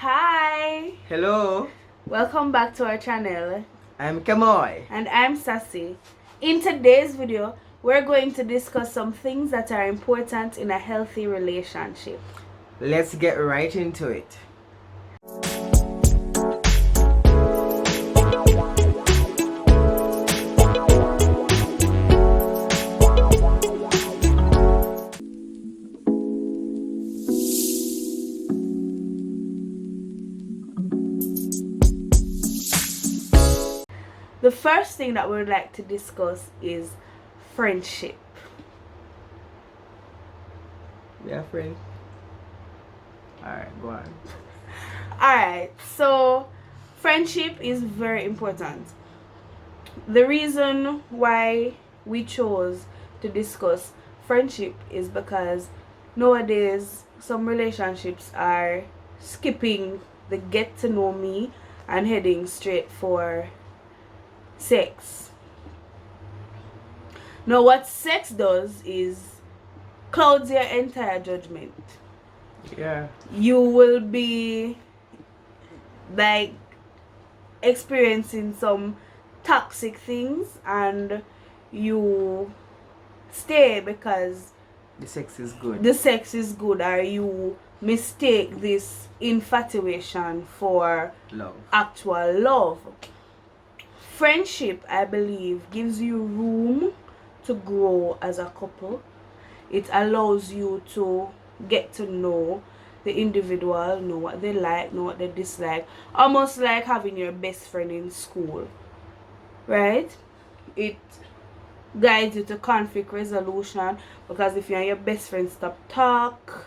Hi! Hello, Welcome back to our channel. I'm Kamoy. And I'm Sassy. In today's video, we're going to discuss some things that are important in a healthy relationship. Let's get right into it. The first thing that we would like to discuss is friendship. Yeah, friend. Alright, go on. Alright, so friendship is very important. The reason why we chose to discuss friendship is because nowadays some relationships are skipping the get to know me and heading straight for sex. Now what sex does is clouds your entire judgment. Yeah. You will be like experiencing some toxic things and you stay because The sex is good. the sex is good, or you mistake this infatuation for Love. actual love. Friendship, I believe, gives you room to grow as a couple. It allows you to get to know the individual, know what they like, know what they dislike, almost like having your best friend in school, right? It guides you to conflict resolution, because if you and your best friend stop talk,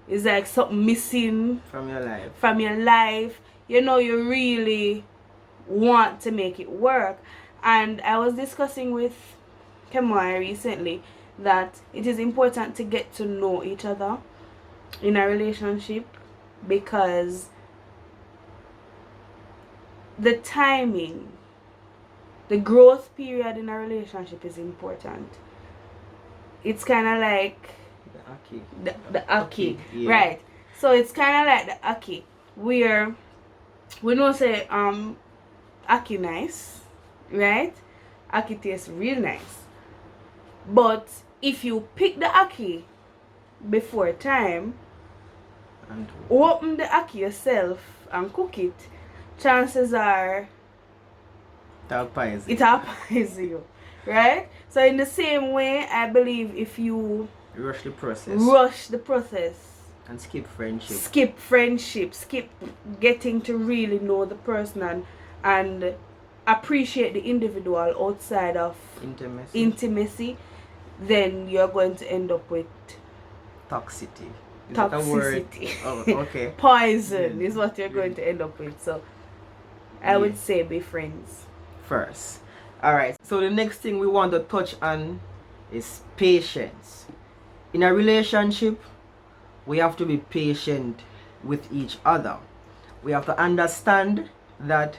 it's like something missing From your life. you know, you really want to make it work. And I was discussing with Kemoy recently that it is important to get to know each other in a relationship, because the timing, the growth period in a relationship is important. It's kind of like the Aki, yeah. right? So it's kind of like the Aki, where we don't say Aki nice, right? Aki tastes real nice, but if you pick the Aki before time, And open the Aki yourself and cook it, chances are it applies you, right? So in the same way, I believe if you rush the process. And skip friendship. skip getting to really know the person and appreciate the individual outside of intimacy, then you're going to end up with toxicity. Is toxicity. that a word? Oh, okay. Poison is what you're going to end up with. So I would say be friends first. Alright, so the next thing we want to touch on is patience. In a relationship, we have to be patient with each other. We have to understand that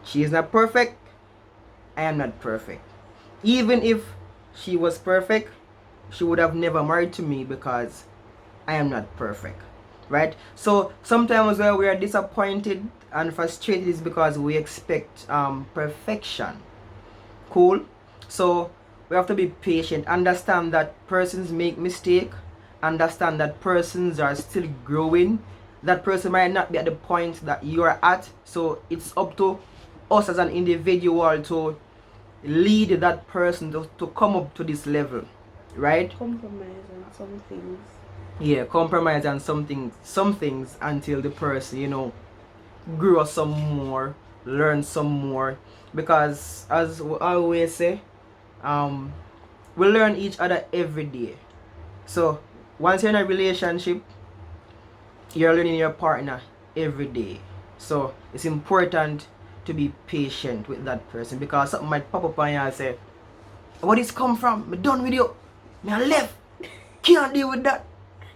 she is not perfect, I am not perfect. Even if she was perfect, she would have never married to me because I am not perfect, right? So sometimes where we are disappointed and frustrated is because we expect perfection. Cool. So we have to be patient, understand that persons make mistake, understand that persons are still growing, that person might not be at the point that you are at. So it's up to us as an individual to lead that person to come up to this level, right? Compromise on some things. Yeah, compromise on some things until the person, you know, grow some more, learn some more. Because as we always say, we learn each other every day. So once you're in a relationship, you're learning your partner every day. So it's important to be patient with that person, because something might pop up on you and say, where this come from? Me done with you. Me I left. Can't deal with that.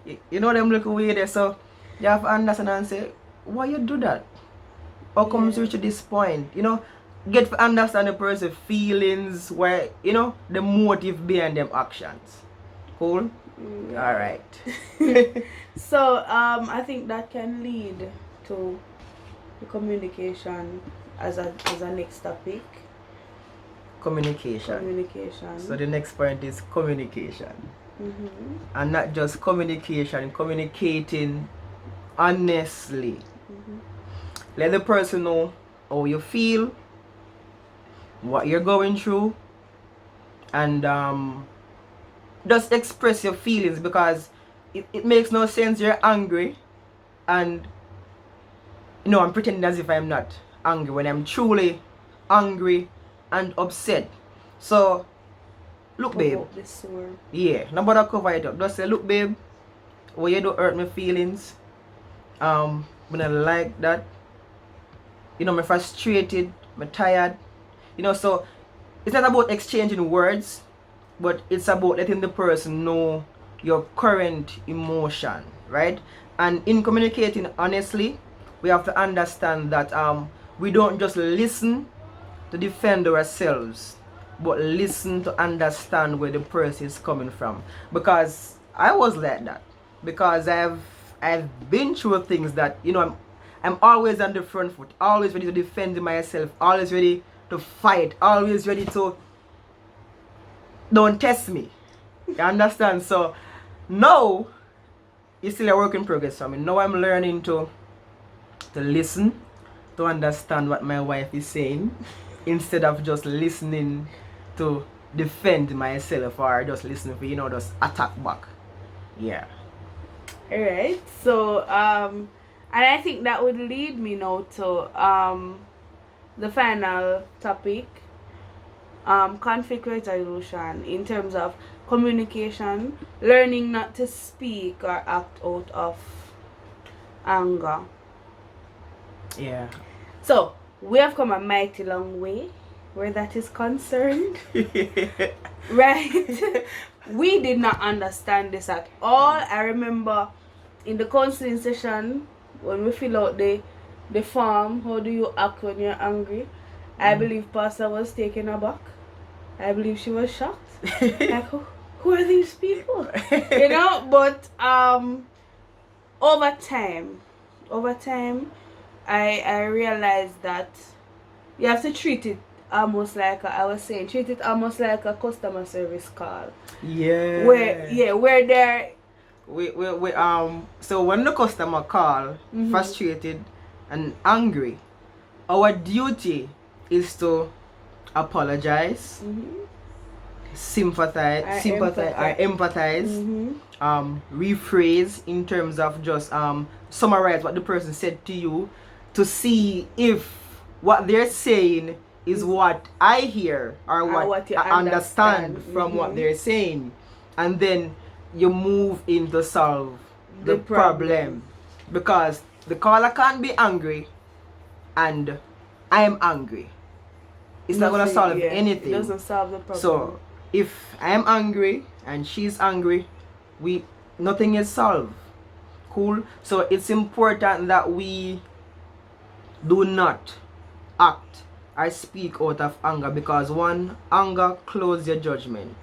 You know them looking way there. So you have to understand and say, why you do that? How come you reach to this point? You know, get to understand the person's feelings, where, you know, the motive behind them actions. Cool? All right. So I think that can lead to the communication as a next topic. Communication. Communication. So the next point is communication. Mm-hmm. And not just communication, communicating honestly. Mm-hmm. Let the person know how you feel, what you're going through, and just express your feelings, because it makes no sense you're angry and I'm pretending as if I'm not angry when I'm truly angry and upset. So look, babe. Yeah, nobody cover it up. Just say, look, babe, you don't hurt my feelings. When I like that, I'm frustrated, I'm tired. So it's not about exchanging words, but it's about letting the person know your current emotion, right? And in communicating honestly, we have to understand that we don't just listen to defend ourselves, but listen to understand where the person is coming from. Because I was like that. Because I've been through things that I'm always on the front foot, always ready to defend myself, always ready to fight, always ready to don't test me. You understand? So now it's still a work in progress for me. Now I'm learning to listen, to understand what my wife is saying, instead of just listening to defend myself, or just listening for just attack back. Yeah. Alright. So and I think that would lead me now to the final topic. Conflict resolution in terms of communication, learning not to speak or act out of anger. Yeah. So we have come a mighty long way where that is concerned. Right? We did not understand this at all. I remember in the counseling session when we fill out the form, how do you act when you're angry? I believe Pastor was taken aback. I believe she was shocked. Like, who are these people? But over time, I realized that you have to treat it almost like treat it almost like a customer service call. Yeah. Where they're so when the customer call frustrated and angry, our duty is to apologize, sympathize, empathize, rephrase in terms of just summarize what the person said to you, to see if what they're saying is what I hear or what you I understand from what they're saying, and then you move in to solve the problem. Because the caller can't be angry and I'm angry. It's not gonna solve anything. It doesn't solve the problem. So if I'm angry and she's angry, nothing is solved. Cool. So it's important that we do not act or speak out of anger, because anger closes your judgment.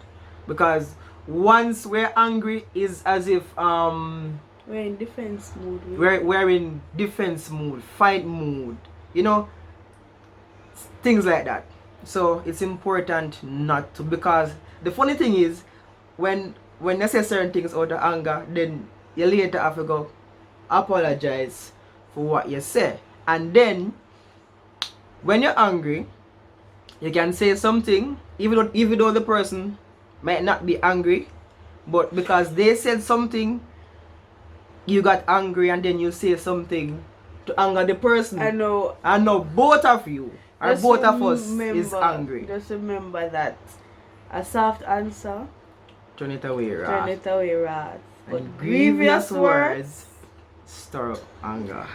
Because once we're angry, is as if we're in defense mode. We're in defense mode, fight mode, things like that. So it's important not to, because the funny thing is when you say certain things out of anger, then you later have to go apologize for what you say. And then when you're angry, you can say something even though the person might not be angry, but because they said something, you got angry, and then you say something to anger the person. I know both of you or both of us is angry. Just remember that a soft answer turn it away wrath. But grievous words stir up anger.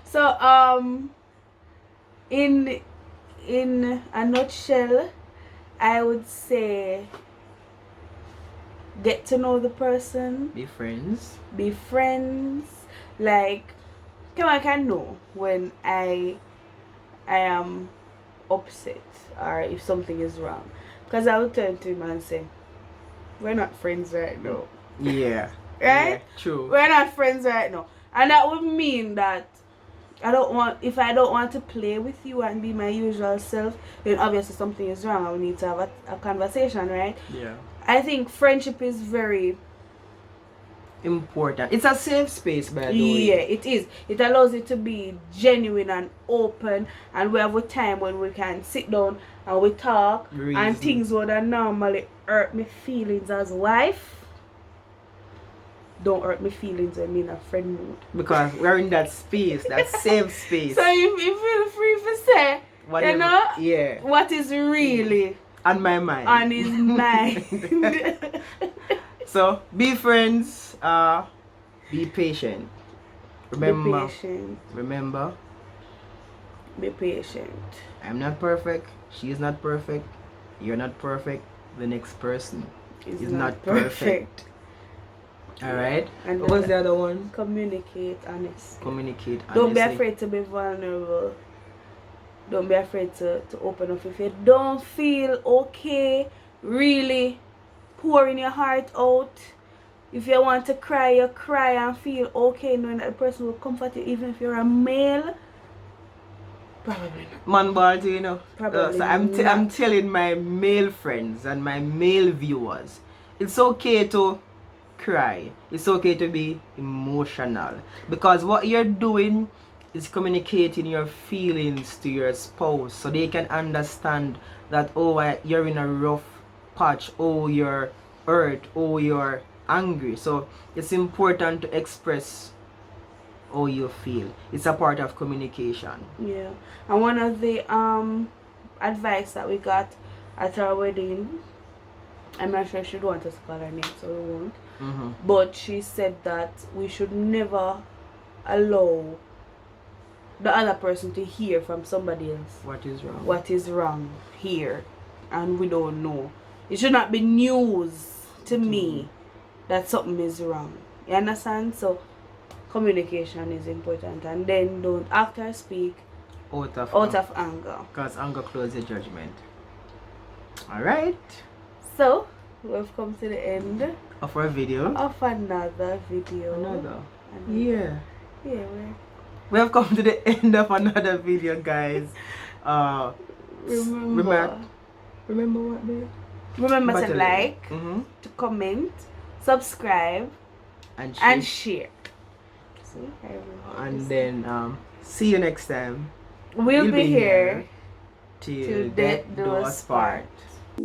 So in a nutshell, I would say get to know the person. Be friends. Like, I can know when I am upset or if something is wrong. Because I will turn to him and say, we're not friends right now. Yeah. Right? Yeah, true. We're not friends right now. And that would mean that if I don't want to play with you and be my usual self, then obviously something is wrong and we need to have a conversation, right? Yeah. I think friendship is very important. It's a safe space, by the way. yeah, it is. It allows it to be genuine and open, and we have a time when we can sit down and we talk Reason. and things would normally hurt my feelings as wife. Don't hurt my feelings when I'm in a friend mood. Because we're in that space, that safe space. So you feel free to say, Whatever. you know, Yeah. what is really On my mind. on his mind. So be friends. Be patient. Remember. Be patient. Remember. Be patient. I'm not perfect. She is not perfect. You're not perfect. The next person It's is not perfect. Alright? And What was the other one? communicate honestly. Communicate honestly. Don't be afraid to be vulnerable. Don't be afraid to open up. If you don't feel okay, really pouring your heart out. If you want to cry, you cry and feel okay knowing that the person will comfort you even if you're a male. Probably not. Man ball, you know. Probably So I'm not. telling my male friends and my male viewers, it's okay to cry. It's okay to be emotional, because what you're doing is communicating your feelings to your spouse so they can understand that, oh, you're in a rough patch, oh, you're hurt, oh, you're angry. So it's important to express how you feel. It's a part of communication. Yeah. And one of the advice that we got at our wedding, I'm not sure she'd want us to call her name, so we won't. But she said that we should never allow the other person to hear from somebody else What is wrong? what is wrong here, and we don't know. It should not be news to me that something is wrong. You understand? So communication is important, and then don't act or speak Out of anger. Because anger closes the judgment. Alright. So we've come to the end Of our video. of another video. Yeah. Yeah, We have come to the end of another video, guys. remember Remember what, babe? remember to Button. like, to comment, subscribe, and share. See, And then see you next time. we'll be here till till death death do do us us part. part.